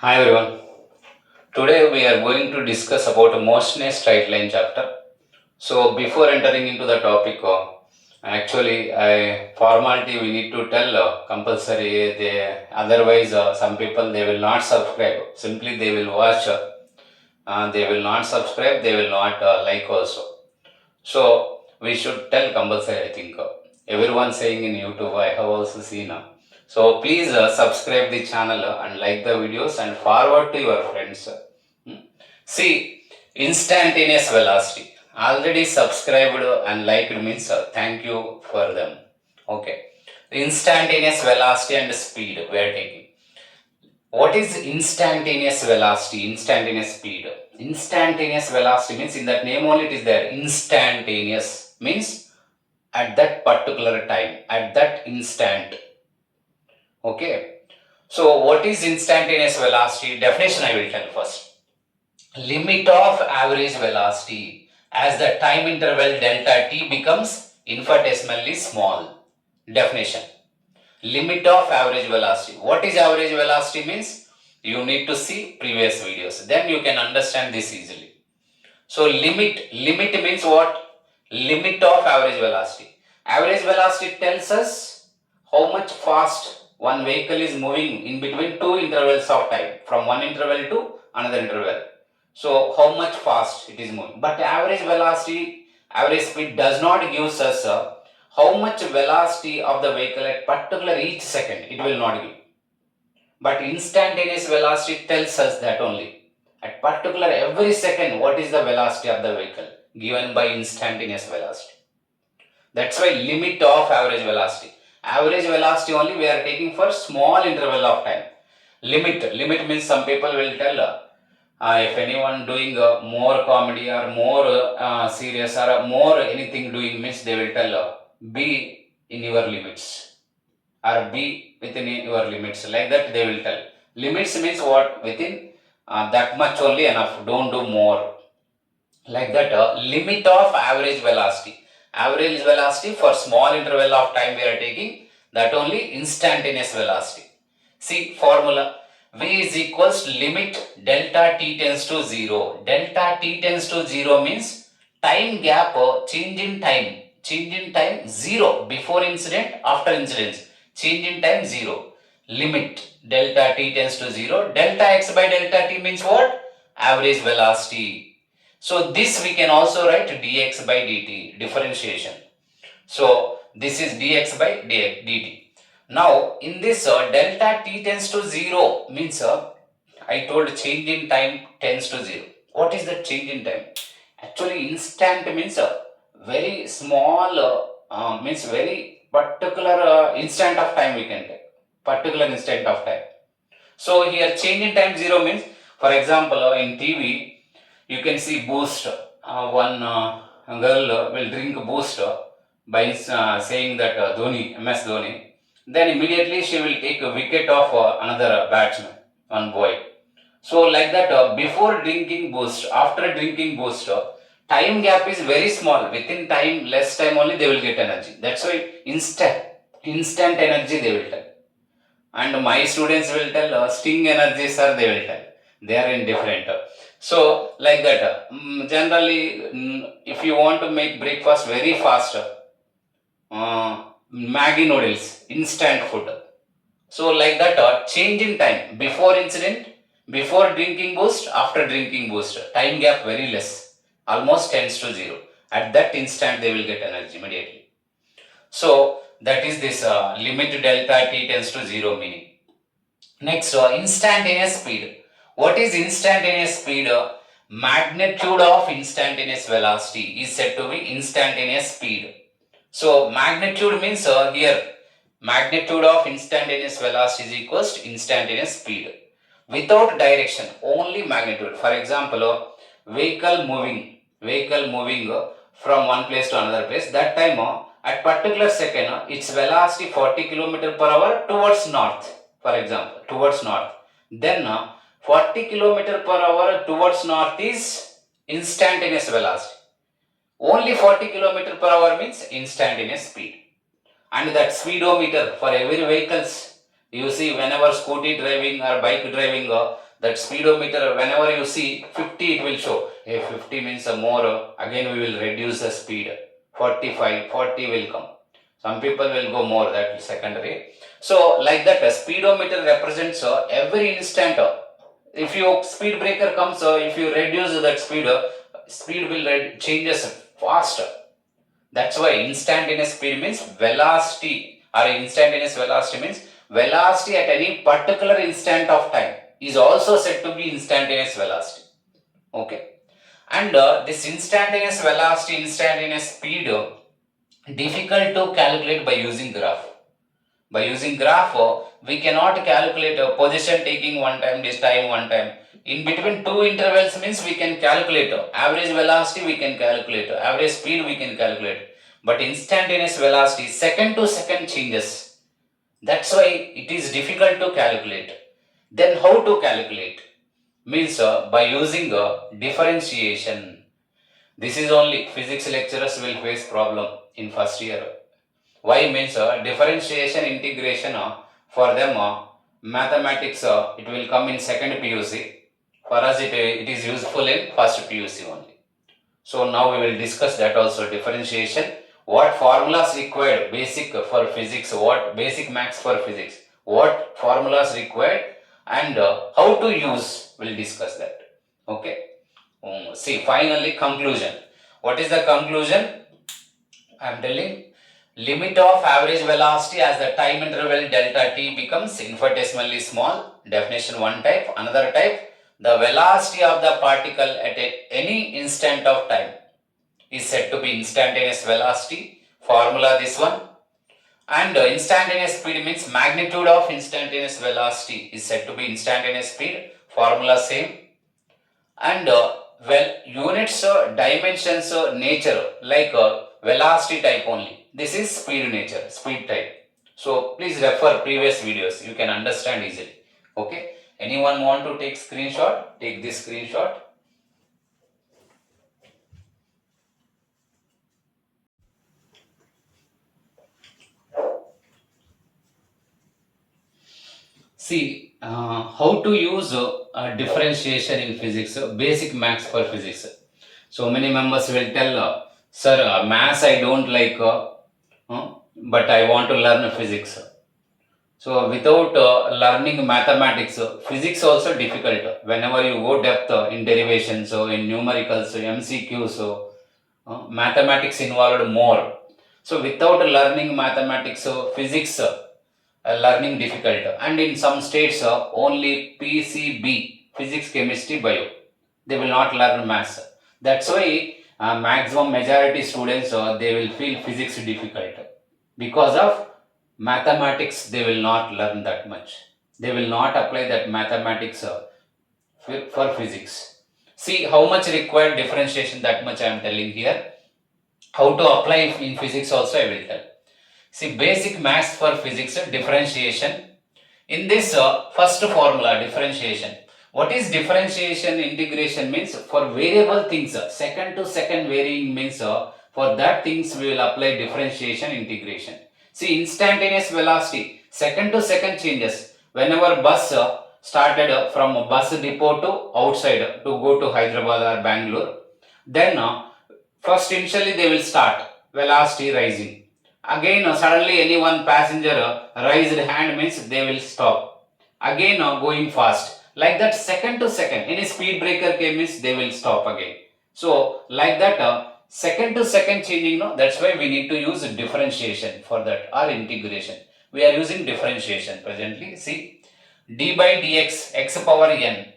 Hi everyone. Today we are going to discuss about a Motioninastraightline chapter. So before entering into the topic, actually I formality we need to tell compulsory. They otherwise some people they will not subscribe. Simply they will watch. They will not subscribe. They will not like also. So we should tell compulsory. I think everyone saying in YouTube. I have also seen. So please subscribe the channel and like the videos and forward to your friends. Hmm. See, instantaneous velocity. Already subscribed and liked means thank you for them. Okay. Instantaneous velocity and speed we are taking. What is instantaneous velocity? Instantaneous speed. Instantaneous velocity means in that name only it is there. Instantaneous means at that particular time, at that instant. Okay. So what is instantaneous velocity? Definition I will tell first. Limit of average velocity as the time interval delta t becomes infinitesimally small. Definition. Limit of average velocity. What is average velocity means? You need to see previous videos. Then you can understand this easily. So limit means what? Limit of average velocity. Average velocity tells us how much fast one vehicle is moving in between two intervals of time, from one interval to another interval. So how much fast it is moving. But average velocity, average speed does not give us how much velocity of the vehicle at particular each second. It will not give. But instantaneous velocity tells us that only. At particular every second, what is the velocity of the vehicle given by instantaneous velocity. That's why limit of average velocity. Average velocity only we are taking for small interval of time. Limit means some people will tell if anyone doing more comedy or more serious or more anything doing means they will tell be in your limits or be within your limits, like that they will tell. Limits means what? Within that much only enough, don't do more, like that. Limit of average velocity. Average velocity for small interval of time we are taking, that only instantaneous velocity. See formula. V is equals to limit delta t tends to 0. Delta t tends to 0 means time gap, change in time 0, before incident, after incident, change in time 0. Limit delta t tends to 0. Delta x by delta t means what? Average velocity. So this we can also write dx by dt, differentiation. So this is dx by dt. Now in this delta t tends to 0 means I told change in time tends to 0. What is the change in time? Actually instant means very small, means very particular instant of time we can take. Particular instant of time. So here change in time 0 means, for example in TV you can see boost. One girl will drink boost by saying that Dhoni, MS Dhoni. Then immediately she will take a wicket of another batsman, one boy. So like that, before drinking boost, after drinking boost, time gap is very small. Within time, less time only they will get energy. That's why instant energy they will tell. And my students will tell sting energy, sir. They will tell. They are in different. So like that. Generally, if you want to make breakfast very fast, Maggi noodles, instant food. So like that, change in time before incident, before drinking boost, after drinking boost, time gap very less, almost tends to 0. At that instant, they will get energy immediately. So that is this limit delta t tends to 0 meaning. Next, instantaneous speed. What is instantaneous speed? Magnitude of instantaneous velocity is said to be instantaneous speed. So magnitude means here magnitude of instantaneous velocity is equals to instantaneous speed. Without direction, only magnitude. For example, vehicle moving from one place to another place. That time at particular second, its velocity 40 km per hour towards north. For example, towards north. Then 40 km per hour towards north is instantaneous velocity. Only 40 km per hour means instantaneous speed. And that speedometer for every vehicles, you see whenever scooty driving or bike driving, That speedometer, whenever you see 50, it will show. Hey, 50 means more, again we will reduce the speed. 45, 40 will come. Some people will go more, that is secondary. So like that, a speedometer represents every instant. If your speed breaker comes, if you reduce that speed, speed will changes faster. That's why instantaneous speed means velocity, or instantaneous velocity means velocity at any particular instant of time is also said to be instantaneous velocity. Okay. And this instantaneous velocity, instantaneous speed, difficult to calculate by using graph. By using graph, we cannot calculate position taking one time, this time one time. In between two intervals means we can calculate average velocity, we can calculate average speed, we can calculate. But instantaneous velocity, second to second changes. That's why it is difficult to calculate. Then how to calculate? Means by using differentiation. This is only physics lecturers will face problem in first year. Why means differentiation integration for them mathematics it will come in second PUC. For us it is useful in first PUC only. So now we will discuss that also, differentiation. What formulas required basic for physics, what basic maths for physics, what formulas required, and how to use, we'll discuss that. Okay. See, finally conclusion. What is the conclusion? I am telling, limit of average velocity as the time interval delta t becomes infinitesimally small. Definition one type. Another type, the velocity of the particle at any instant of time is said to be instantaneous velocity. Formula this one. And instantaneous speed means magnitude of instantaneous velocity is said to be instantaneous speed. Formula same. And units, dimensions, nature, like velocity type only. This is speed nature, speed type. So please refer previous videos, you can understand easily. Okay. Anyone want to take screenshot? Take this screenshot. See, how to use differentiation in physics, basic maths for physics. So many members will tell, sir, maths I don't like, but I want to learn physics. So without learning mathematics, physics also difficult. Whenever you go depth in derivations, so in numericals, MCQs, so mathematics involved more. So without learning mathematics, physics learning difficult. And in some states, only PCB, physics, chemistry, bio. They will not learn maths. That's why maximum majority students they will feel physics difficult because of mathematics. They will not learn that much. They will not apply that mathematics for physics. See how much required differentiation, that much I am telling here. How to apply in physics also I will tell. See, basic maths for physics, differentiation. In this first formula, differentiation. What is differentiation integration means? For variable things, second to second varying means for that things we will apply differentiation integration. See, instantaneous velocity, second to second changes. Whenever bus started from bus depot to outside to go to Hyderabad or Bangalore, then first initially they will start velocity rising. Again suddenly any one passenger raised hand means they will stop. Again going fast. Like that, second to second. Any speed breaker came means they will stop again. So like that second to second changing, no? That's why we need to use differentiation for that, or integration. We are using differentiation presently. See, d by dx x power n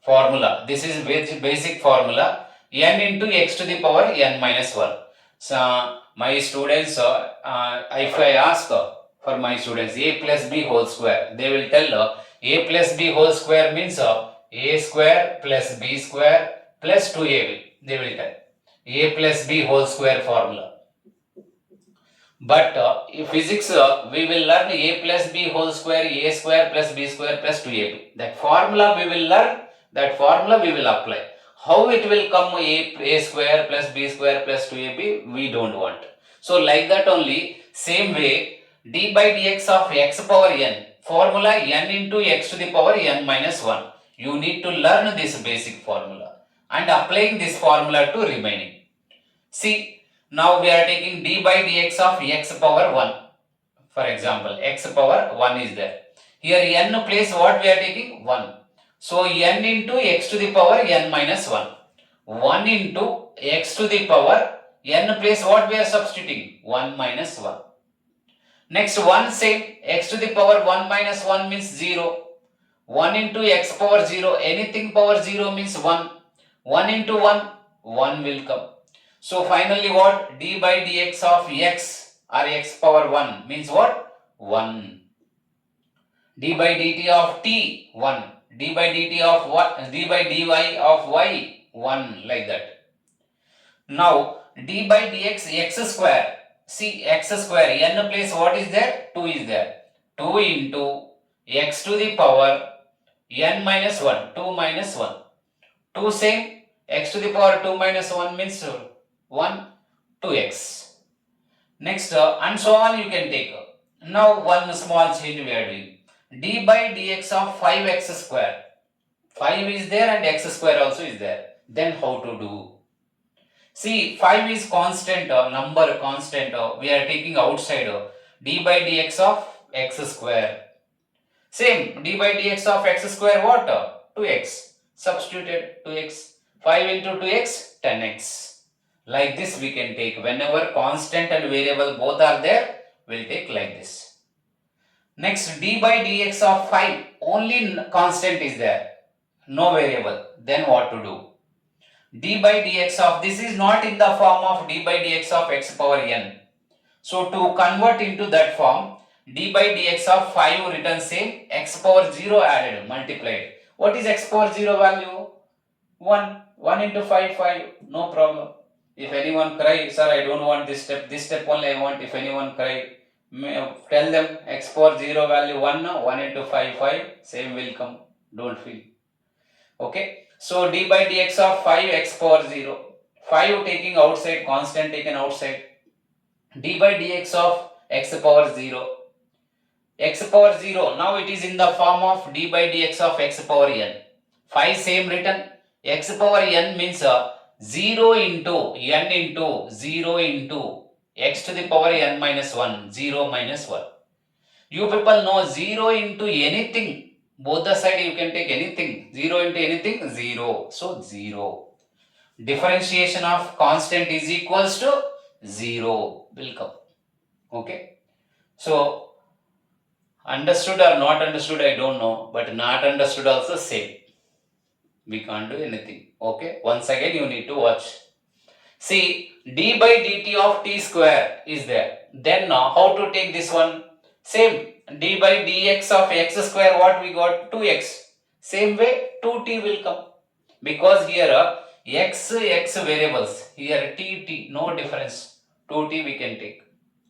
formula. This is basic formula. N into x to the power n minus 1. So my students, if I ask for my students a plus b whole square, they will tell a plus b whole square means a square plus b square plus 2ab. They will tell a plus b whole square formula. But in physics, we will learn a plus b whole square, a square plus b square plus 2ab. That formula we will learn, that formula we will apply. How it will come a square plus b square plus 2ab, we don't want. So like that only, same way, d by dx of x power n, formula n into x to the power n minus 1. You need to learn this basic formula and applying this formula to remaining. See, now we are taking d by dx of x power 1. For example, x power 1 is there. Here n place what we are taking? 1. So n into x to the power n minus 1. 1 into x to the power n place what we are substituting? 1 minus 1. Next 1 same, x to the power 1 minus 1 means 0. 1 into x power 0, anything power 0 means 1. 1 into 1, 1 will come. So finally what? D by dx of x or x power 1 means what? 1. D by dt of t, 1. D by dt of what? D by dy of y, 1, like that. Now d by dx x square. See x square, n place what is there? 2 is there. 2 into x to the power n minus 1, 2 minus 1. 2 same, x to the power 2 minus 1 means 1, 2x. Next, and so on you can take. Now one small change we are doing. D by dx of 5x square. 5 is there and x square also is there. Then how to do? See, 5 is constant, number constant. We are taking outside. D by dx of x square. Same, d by dx of x square what? 2x. Substituted 2x. 5 into 2x, 10x. Like this we can take. Whenever constant and variable both are there, we'll take like this. Next, d by dx of 5, only constant is there. No variable. Then what to do? D by dx of, this is not in the form of d by dx of x power n. So to convert into that form, d by dx of 5 written same, x power 0 added, multiplied. What is x power 0 value? 1. 1 into 5, 5. No problem. If anyone cry, sir, I don't want this step only I want. If anyone cry, tell them x power 0 value 1, 1 into 5, 5. Same will come. Don't feel. Okay. So d by dx of 5 x power 0. 5 taking outside, constant taken outside. D by dx of x power 0. X power 0. Now it is in the form of d by dx of x power n. 5 same written. X power n means 0 into n into 0 into x to the power n minus 1. 0 minus 1. You people know 0 into anything. Both the side you can take anything. 0 into anything, 0. So 0. Differentiation of constant is equals to 0 will come. Okay. So understood or not understood, I don't know. But not understood also same. We can't do anything. Okay. Once again you need to watch. See, d by dt of t square is there. Then now how to take this one? Same. D by dx of x square, what we got? 2x. Same way 2t will come. Because here x variables. Here t, no difference. 2t we can take.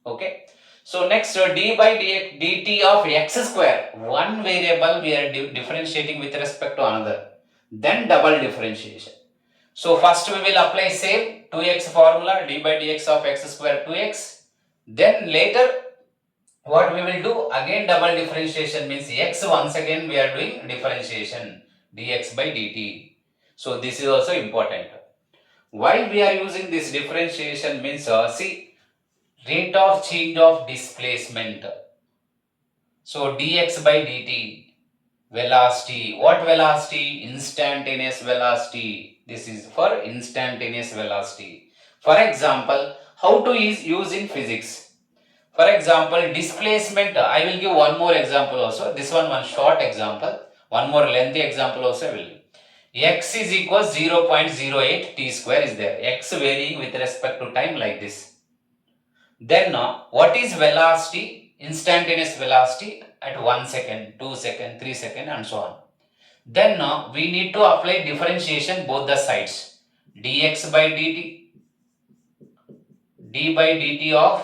Okay. So next d by dt of x square. One variable we are differentiating with respect to another. Then double differentiation. So first we will apply same 2x formula, d by dx of x square 2x. Then later what we will do? Again double differentiation means x, once again we are doing differentiation, dx by dt. So this is also important. Why we are using this differentiation means, see, rate of change of displacement. So dx by dt, velocity. What velocity? Instantaneous velocity. This is for instantaneous velocity. For example, how to use in physics? For example, displacement. I will give one more example also. This one short example. One more lengthy example also will. X is equal 0.08 t square is there. X varying with respect to time like this. Then what is velocity? Instantaneous velocity at 1 second, 2 second, 3 second and so on. Then we need to apply differentiation both the sides. Dx by dt, d by dt of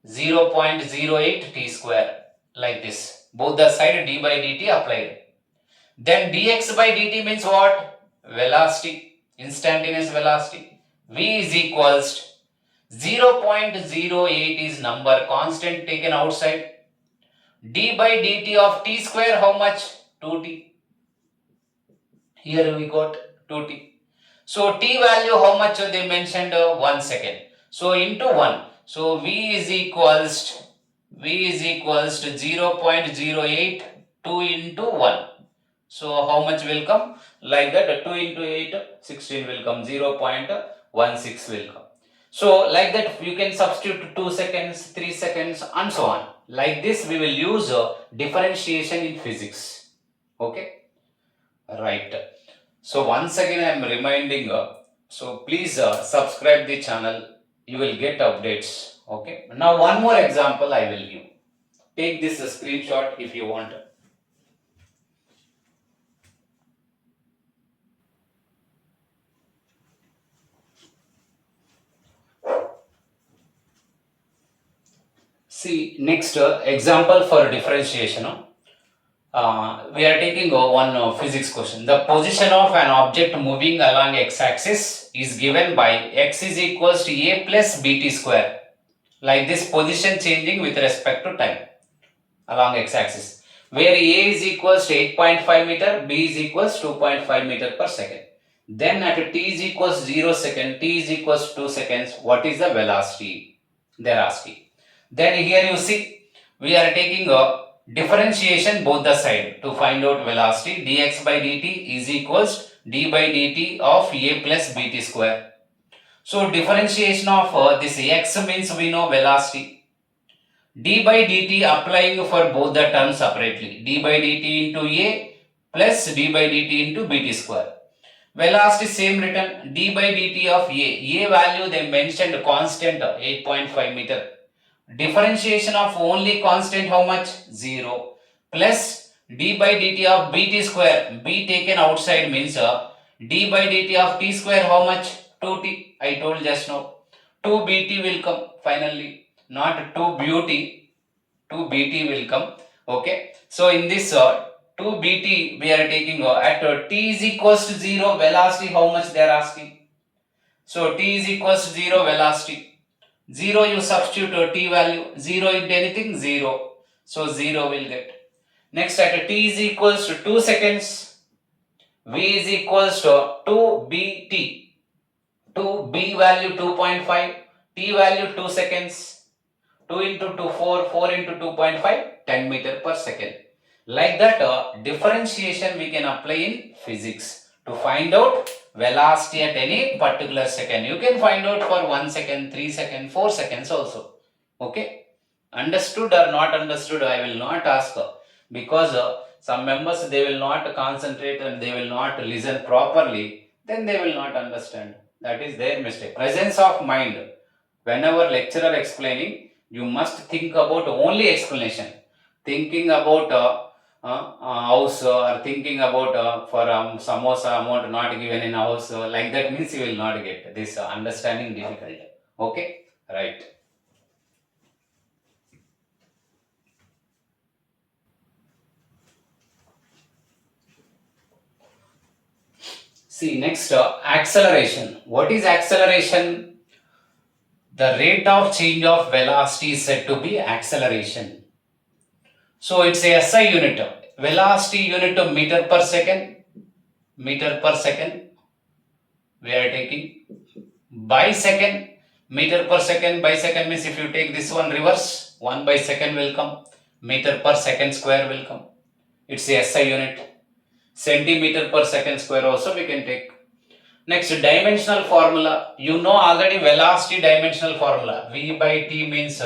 0.08 t square, like this. Both the side d by dt applied. Then dx by dt means what? Velocity, instantaneous velocity. V is equals 0.08 is number, constant taken outside. D by dt of t square how much? 2t. Here we got 2t. So t value how much they mentioned? 1 second. So into 1. So v is equals to 0.082 into 1. So how much will come? Like that 2 into 8, 16 will come, 0.16 will come. So like that you can substitute 2 seconds, 3 seconds and so on. Like this we will use differentiation in physics. Okay, right. So once again I am reminding, so please subscribe the channel, you will get updates. Okay, now one more example I will give. Take this screenshot if you want. See, next example for differentiation. We are taking one physics question. The position of an object moving along x-axis is given by x is equals to a plus bt square. Like this, position changing with respect to time along x-axis, where a is equals to 8.5 meter, b is equals 2.5 meter per second. Then at t is equals 0 second, t is equals 2 seconds, what is the velocity? They are asking. Then here you see, we are taking a differentiation both the side to find out velocity. Dx by dt is equals d by dt of a plus bt square. So differentiation of this x means we know velocity. D by dt applying for both the terms separately. D by dt into a plus d by dt into bt square. Velocity same written, d by dt of a. A value they mentioned constant 8.5 meter. Differentiation of only constant how much? 0. Plus d by dt of bt square. B taken outside means d by dt of t square how much? 2t. I told just now. 2bt will come finally. Not 2 beauty. 2bt will come. Okay. So in this 2bt we are taking at t is equals to 0 velocity how much they are asking. So t is equals to 0 velocity. 0 you substitute t value, 0 into anything 0. So 0 will get. Next at t is equals to 2 seconds, v is equals to 2bt. 2b value 2.5, t value 2 seconds. 2 into 2 4, 4 into 2.5 10 meter per second. Like that differentiation we can apply in physics to find out velocity at any particular second. You can find out for 1 second, 3 seconds, 4 seconds also. Okay, understood or not understood I will not ask, because some members they will not concentrate and they will not listen properly, then they will not understand. That is their mistake. Presence of mind. Whenever lecturer explaining, you must think about only explanation. Thinking about house or thinking about for samosa amount not given in house, like that means you will not get this understanding difficult. Okay, right. See next acceleration. What is acceleration? The rate of change of velocity is said to be acceleration. So it's a SI unit. Velocity unit of meter per second. Meter per second. We are taking by second. Meter per second by second means if you take this one reverse, 1 by second will come. Meter per second square will come. It's a SI unit. Centimeter per second square also we can take. Next, dimensional formula. You know already velocity dimensional formula. V by t means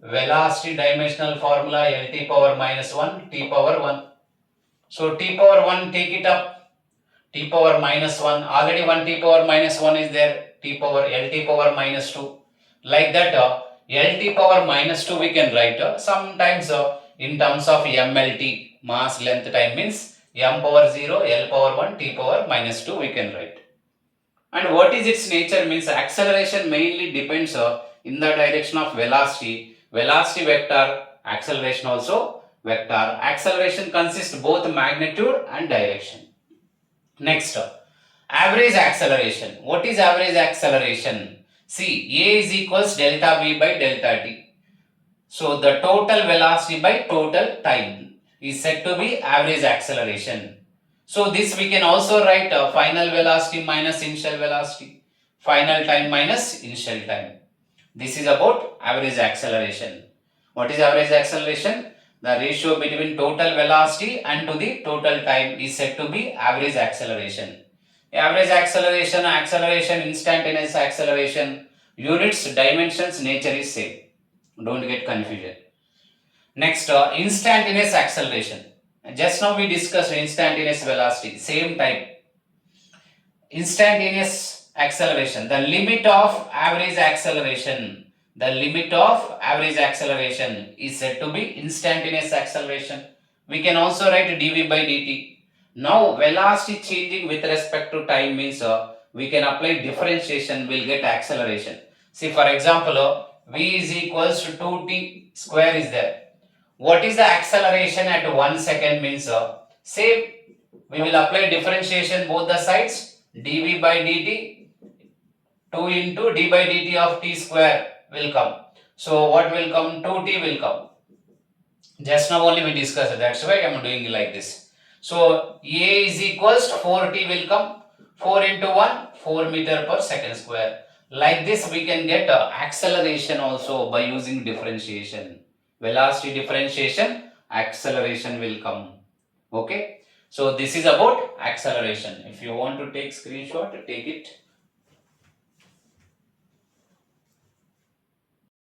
velocity dimensional formula Lt power minus 1, t power 1. So t power 1 take it up. T power minus 1. Already 1 t power minus 1 is there. T power Lt power minus 2. Like that Lt power minus 2 we can write. Sometimes in terms of MLT, mass length time means m power 0, L power 1, t power minus 2 we can write. And what is its nature means acceleration mainly depends in the direction of velocity. Velocity vector, acceleration also vector. Acceleration consists both magnitude and direction. Next, average acceleration. What is average acceleration? See, A is equals delta V by delta T. So the total velocity by total time is said to be average acceleration. So this we can also write final velocity minus initial velocity, final time minus initial time. This is about average acceleration. What is average acceleration? The ratio between total velocity and to the total time is said to be average acceleration. Average acceleration, acceleration, instantaneous acceleration, units, dimensions, nature is same. Don't get confusion. Next, instantaneous acceleration. Just now we discussed instantaneous velocity, same type. Instantaneous acceleration, the limit of average acceleration, the limit of average acceleration is said to be instantaneous acceleration. We can also write dv by dt. Now velocity changing with respect to time means we can apply differentiation, will get acceleration. See, for example, v is equals to 2t square is there. What is the acceleration at 1 second means same, we will apply differentiation both the sides, dv by dt 2 into d by dt of t square will come. So what will come? 2t will come. Just now only we discussed, that's why I am doing like this. So a is equals to 4t will come, 4 into 1 4 meter per second square. Like this we can get acceleration also by using differentiation. Velocity differentiation, acceleration will come. Okay, so this is about acceleration. If you want to take screenshot, take it.